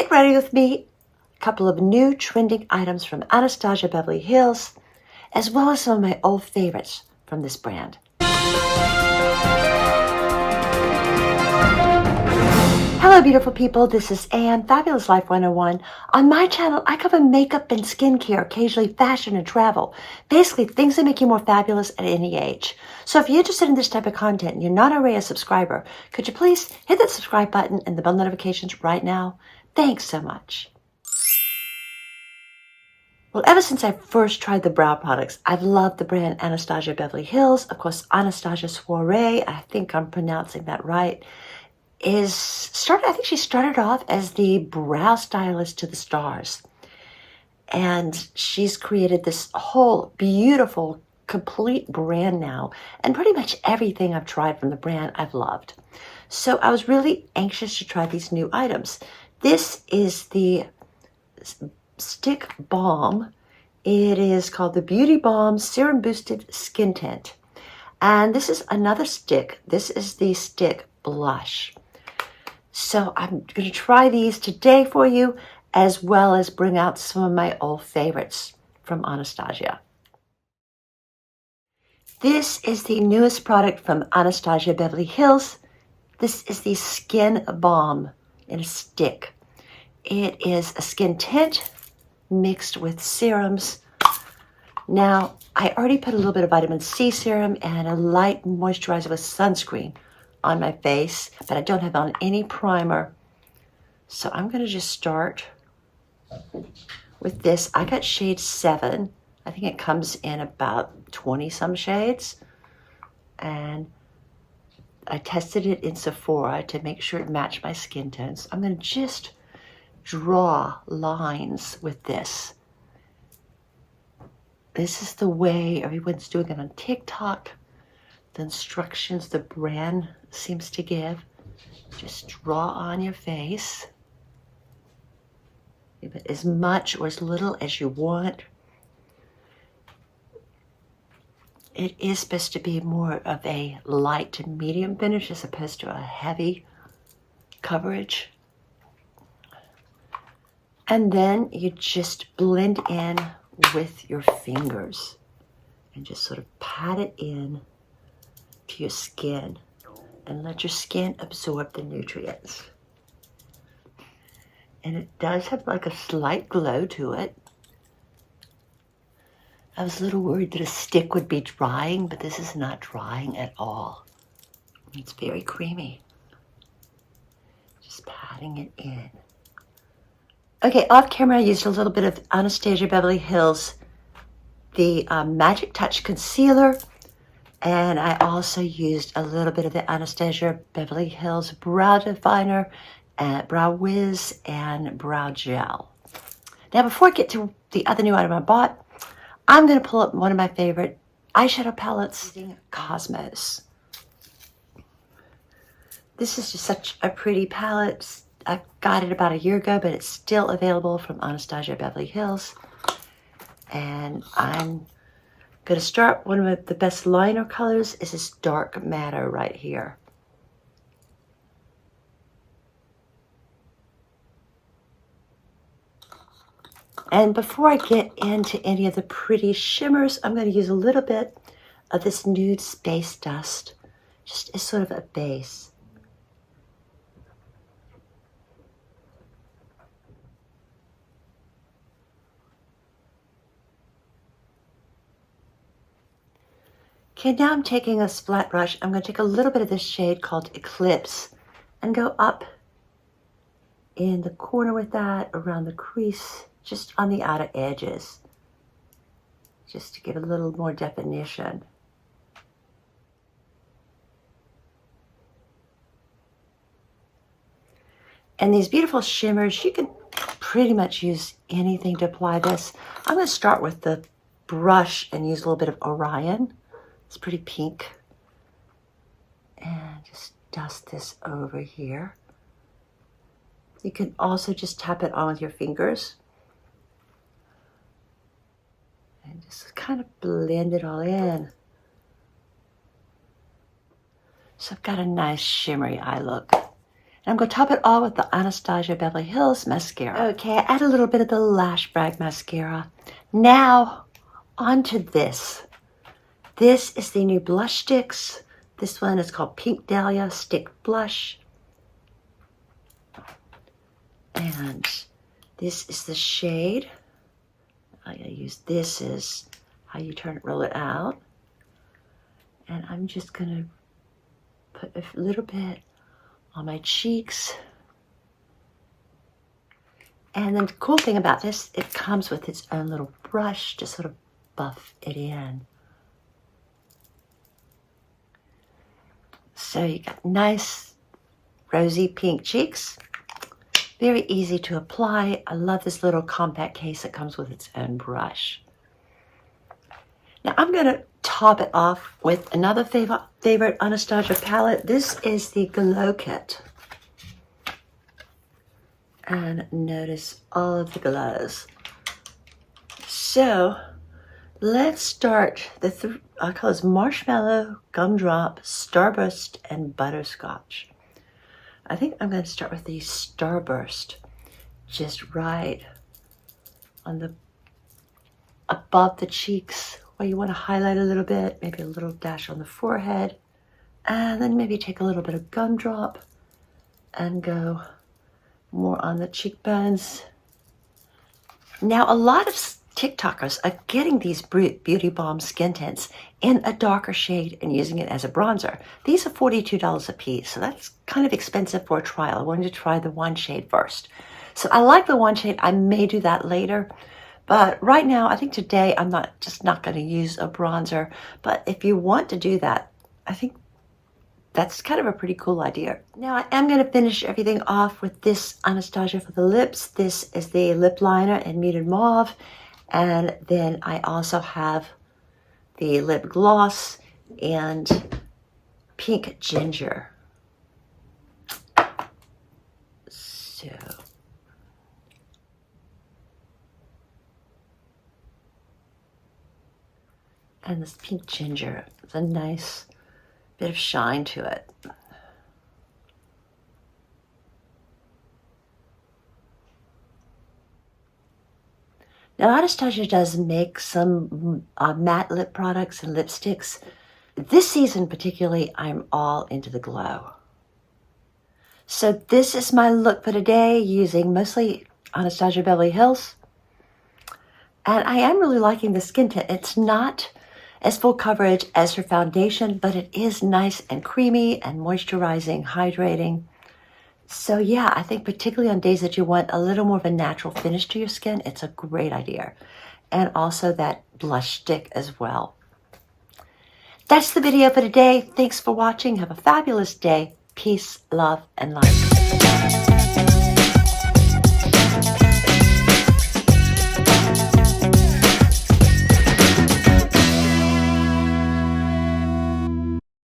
Get ready with me. A couple of new trending items from Anastasia Beverly Hills, as well as some of my old favorites from this brand. Hello, beautiful people. This is Anne, Fabulous Life 101. On my channel, I cover makeup and skincare, occasionally fashion and travel. Basically, things that make you more fabulous at any age. So if you're interested in this type of content and you're not already a subscriber, could you please hit that subscribe button and the bell notifications right now? Thanks so much. Well, ever since I first tried the brow products, I've loved the brand Anastasia Beverly Hills. Of course, Anastasia Soiree, I think I'm pronouncing that right, I think she started off as the brow stylist to the stars. And she's created this whole beautiful, complete brand now. And pretty much everything I've tried from the brand, I've loved. So I was really anxious to try these new items. This is the Stick Balm. It is called the Beauty Balm Serum Boosted Skin Tint. And this is another stick. This is the stick blush. So I'm going to try these today for you, as well as bring out some of my old favorites from Anastasia. This is the newest product from Anastasia Beverly Hills. This is the Skin Balm in a stick. It is a skin tint mixed with serums. Now, I already put a little bit of vitamin C serum and a light moisturizer with sunscreen on my face, but I don't have on any primer. So I'm going to just start with this. I got shade 7. I think it comes in about 20 some shades. And I tested it in Sephora to make sure it matched my skin tones. I'm going to just draw lines with this. This is the way everyone's doing it on TikTok. The instructions the brand seems to give. Just draw on your face. Give it as much or as little as you want. It is supposed to be more of a light to medium finish as opposed to a heavy coverage. And then you just blend in with your fingers and just sort of pat it in to your skin and let your skin absorb the nutrients. And it does have like a slight glow to it. I was a little worried that a stick would be drying, but this is not drying at all. It's very creamy. Just patting it in. Okay, off camera I used a little bit of Anastasia Beverly Hills, the Magic Touch Concealer, and I also used a little bit of the Anastasia Beverly Hills Brow Definer, Brow Wiz, and Brow Gel. Now before I get to the other new item I bought, I'm going to pull up one of my favorite eyeshadow palettes, Cosmos. This is just such a pretty palette. I got it about a year ago, but it's still available from Anastasia Beverly Hills. And I'm going to start, one of the best liner colors is this dark matter right here. And before I get into any of the pretty shimmers, I'm going to use a little bit of this Nude Space Dust, just as sort of a base. Okay, now I'm taking a flat brush. I'm going to take a little bit of this shade called Eclipse and go up in the corner with that, around the crease, just on the outer edges, just to give a little more definition. And these beautiful shimmers, you can pretty much use anything to apply this. I'm going to start with the brush and use a little bit of Orion. It's pretty pink. And just dust this over here. You can also just tap it on with your fingers. And just kind of blend it all in. So I've got a nice shimmery eye look. And I'm going to top it all with the Anastasia Beverly Hills mascara. Okay, I add a little bit of the Lash Brag mascara. Now, onto this. This is the new blush sticks. This one is called Pink Dahlia Stick Blush. And this is the shade. I use this as how you roll it out. And I'm just gonna put a little bit on my cheeks. And then the cool thing about this, it comes with its own little brush to sort of buff it in. So you got nice rosy pink cheeks. Very easy to apply. I love this little compact case that comes with its own brush. Now I'm going to top it off with another favorite Anastasia palette. This is the Glow Kit. And notice all of the glows. So let's start I call this Marshmallow, Gumdrop, Starburst, and Butterscotch. I think I'm going to start with the Starburst, just right on the above the cheeks where you want to highlight a little bit, maybe a little dash on the forehead, and then maybe take a little bit of Gumdrop and go more on the cheekbones. Now, a lot of TikTokers are getting these Beauty Balm skin tints in a darker shade and using it as a bronzer. These are $42 a piece, so that's kind of expensive for a trial. I wanted to try the one shade first. So I like the one shade. I may do that later, but right now, I think today I'm just not going to use a bronzer. But if you want to do that, I think that's kind of a pretty cool idea. Now I am going to finish everything off with this Anastasia for the lips. This is the lip liner in Muted Mauve. And then I also have the lip gloss and Pink Ginger. So, and this Pink Ginger is a nice bit of shine to it. Now, Anastasia does make some matte lip products and lipsticks. This season particularly, I'm all into the glow. So this is my look for today using mostly Anastasia Beverly Hills. And I am really liking the skin tint. It's not as full coverage as her foundation, but it is nice and creamy and moisturizing, hydrating. So yeah, I think particularly on days that you want a little more of a natural finish to your skin, it's a great idea. And also that blush stick as well. That's the video for today. Thanks for watching. Have a fabulous day. Peace, love, and light.